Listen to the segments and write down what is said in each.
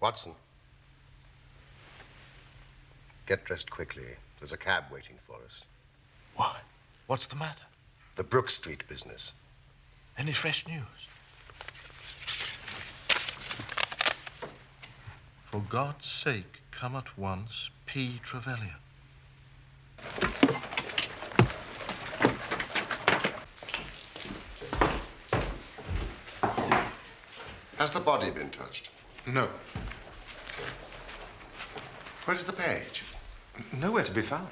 Watson. Get dressed quickly. There's a cab waiting for us. Why? What's the matter? The Brook Street business. Any fresh news? For God's sake, come at once, P. Trevelyan. Has the body been touched? No. Where is the page? Nowhere to be found.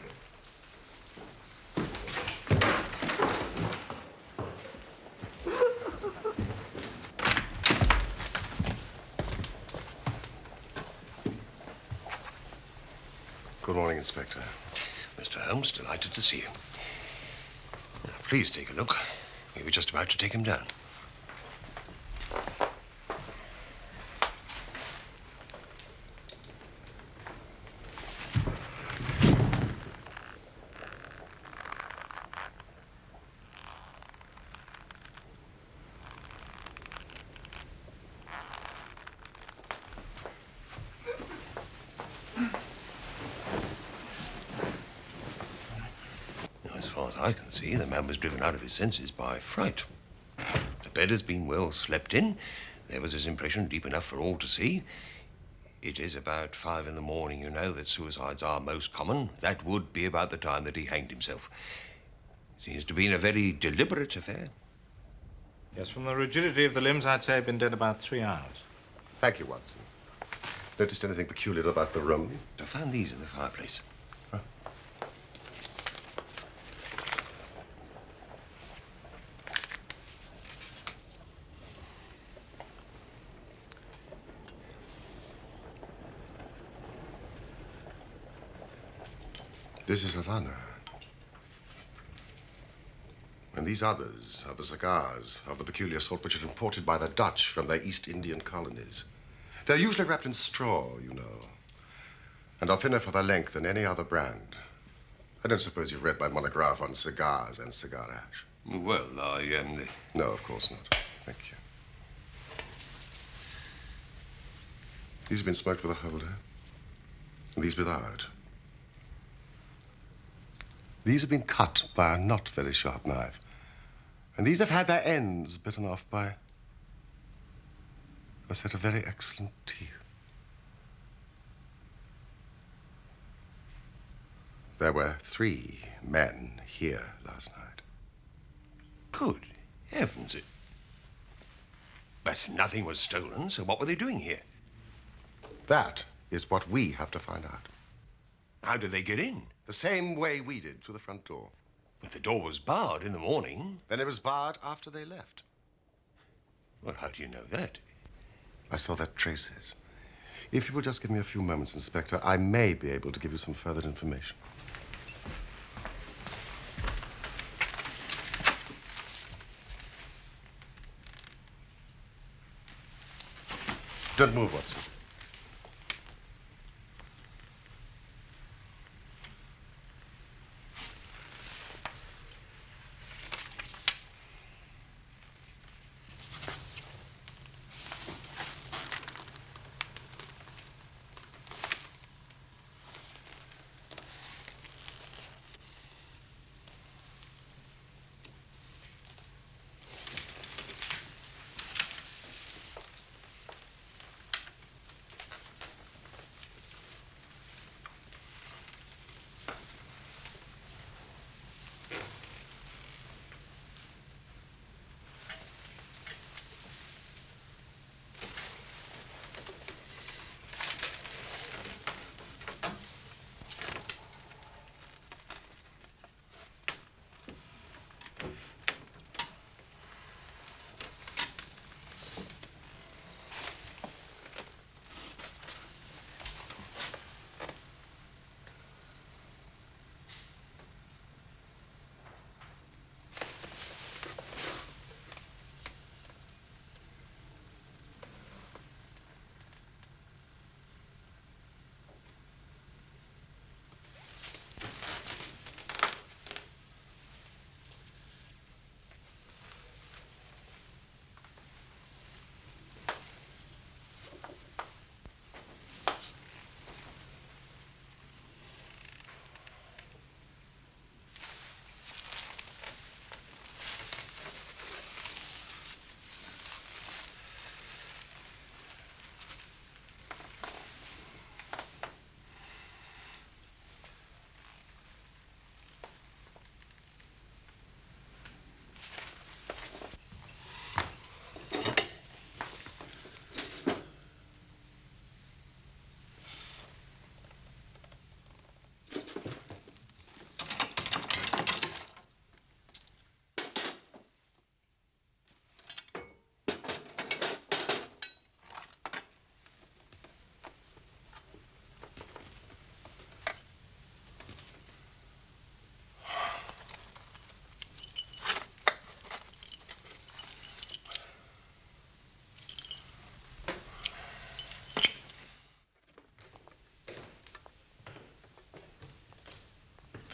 Good morning, Inspector. Mr. Holmes, delighted to see you. Now, please take a look. We were just about to take him down. As far as I can see, the man was driven out of his senses by fright. The bed has been well slept in. There was his impression deep enough for all to see. It is about 5 in the morning, you know, that suicides are most common. That would be about the time that he hanged himself. Seems to have been a very deliberate affair. Yes, from the rigidity of the limbs, I'd say he'd been dead about 3 hours. Thank you, Watson. Noticed anything peculiar about the room? I found these in the fireplace. Huh? This is Havana. And these others are the cigars of the peculiar sort which are imported by the Dutch from their East Indian colonies. They're usually wrapped in straw, you know, and are thinner for their length than any other brand. I don't suppose you've read my monograph on cigars and cigar ash. Well, No, of course not. Thank you. These have been smoked with a holder, and these without. These have been cut by a not very sharp knife, and these have had their ends bitten off by a set of very excellent teeth. There were 3 men here last night. Good heavens. But nothing was stolen, so what were they doing here? That is what we have to find out. How did they get in? The same way we did, through the front door. If the door was barred in the morning... Then it was barred after they left. Well, how do you know that? I saw their traces. If you will just give me a few moments, Inspector, I may be able to give you some further information. Don't move, Watson.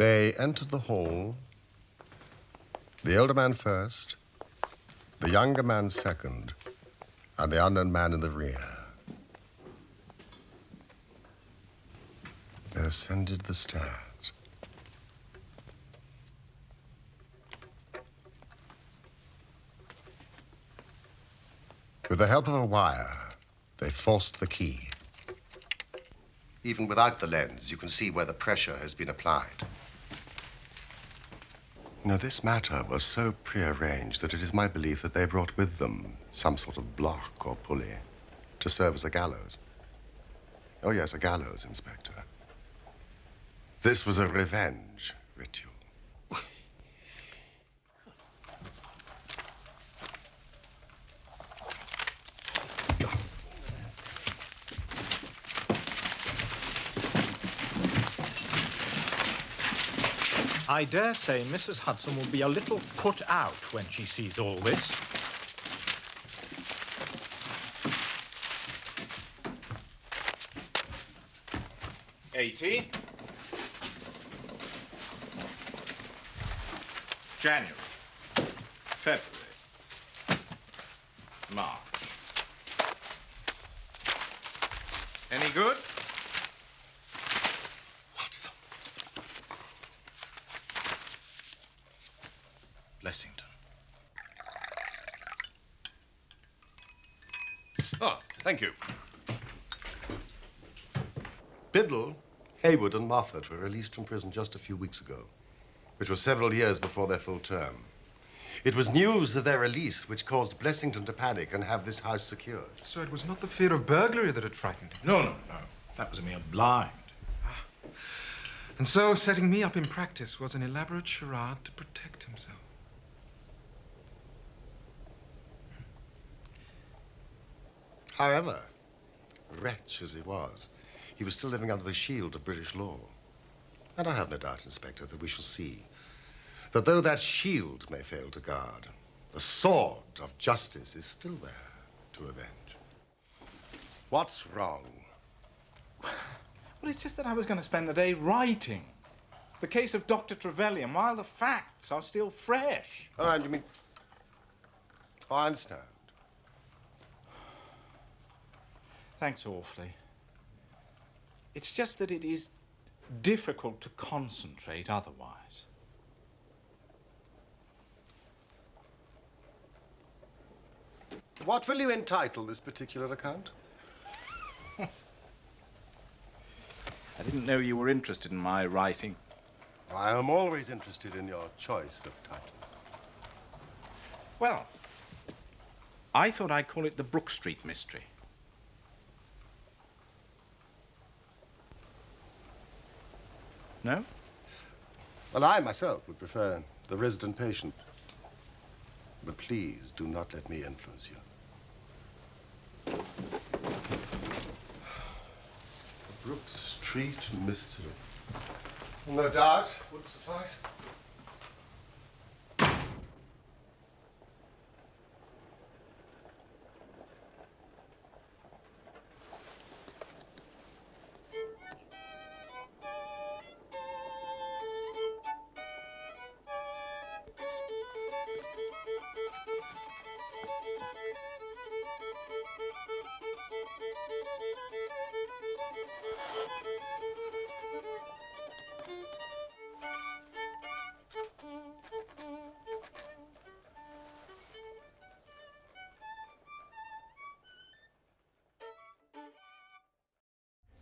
They entered the hall, the older man first, the younger man second, and the unknown man in the rear. They ascended the stairs. With the help of a wire, they forced the key. Even without the lens, you can see where the pressure has been applied. You know, this matter was so prearranged that it is my belief that they brought with them some sort of block or pulley to serve as a gallows. Oh, yes, a gallows, Inspector. This was a revenge ritual. I dare say Mrs. Hudson will be a little put out when she sees all this. '80. January. February. March. Any good? Blessington. Ah, thank you. Biddle, Haywood, and Moffat were released from prison just a few weeks ago, which was several years before their full term. It was news of their release which caused Blessington to panic and have this house secured. So it was not the fear of burglary that had frightened him? No. That was a mere blind. And so setting me up in practice was an elaborate charade to protect himself. However, wretch as he was still living under the shield of British law. And I have no doubt, Inspector, that we shall see that though that shield may fail to guard, the sword of justice is still there to avenge. What's wrong? Well, it's just that I was going to spend the day writing the case of Dr. Trevelyan while the facts are still fresh. Oh, and you mean... Oh, I understand. Thanks awfully. It's just that it is difficult to concentrate otherwise. What will you entitle this particular account? I didn't know you were interested in my writing. I am always interested in your choice of titles. Well, I thought I'd call it the Brook Street Mystery. No? Well, I myself would prefer The Resident Patient. But please do not let me influence you. The Brook Street Mystery. No doubt would suffice.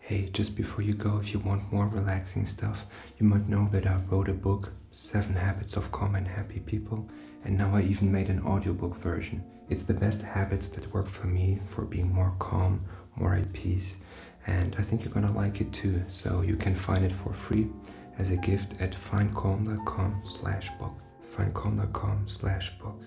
Hey, just before you go, if you want more relaxing stuff, you might know that I wrote a book, 7 Habits of Calm and Happy People, and now I even made an audiobook version. It's the best habits that work for me for being more calm, more at peace, and I think you're gonna like it too, so you can find it for free as a gift at findcalm.com/book. findcalm.com/book.